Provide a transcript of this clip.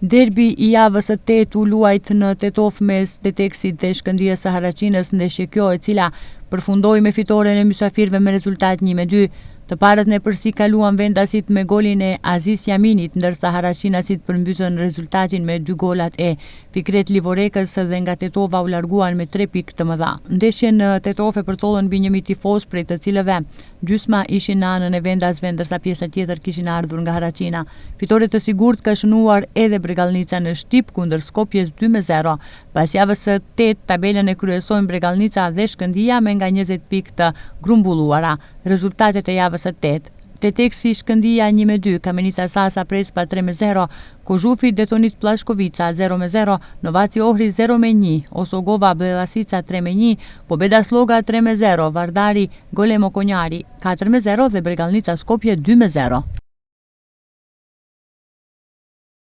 Derbi I javës së 8 u luajt në Tetov mes Teteksit dhe Shkëndijës së Haraqinës, ndeshje kjo e cila përfundoi me fitoren e mysafirëve me rezultat 1-2. Të parët në përsi kaluan vendasit me golin e Aziz Jaminit, ndërsa Haraqinasit përmbytën rezultatin me 2 golat e Fikret Livorekës dhe nga Tetova u larguan me 3 pikë të mëdha. Ndeshjen në Tetov e përtollën mbi 1.000 tifoz, prej të cilëve gjysma ishin në anën e vendasve, ndërsa pjesa tjetër kishin ardhur nga Haraqina. Fitore të sigurt ka shënuar edhe Bregalnica në Shtip kundër Skopjes 2-0. Pas javës së 8 tabelën e kryesojnë Bregalnica dhe Shkëndija me nga 20 pikë të grumbulluara. Rezultatet e javës së 8: Teteksi Shkëndija 1-2, Kamenica Sasa Prespa 3-0, Kozhufi Detonit Plashkovica 0-0, Novaci Ohri 0-1, Osogova Bellasica 3-1, Pobeda Sloga 3-0, Vardari Golemo Konjari 4-0 dhe Bregalnica Skopje 2-0.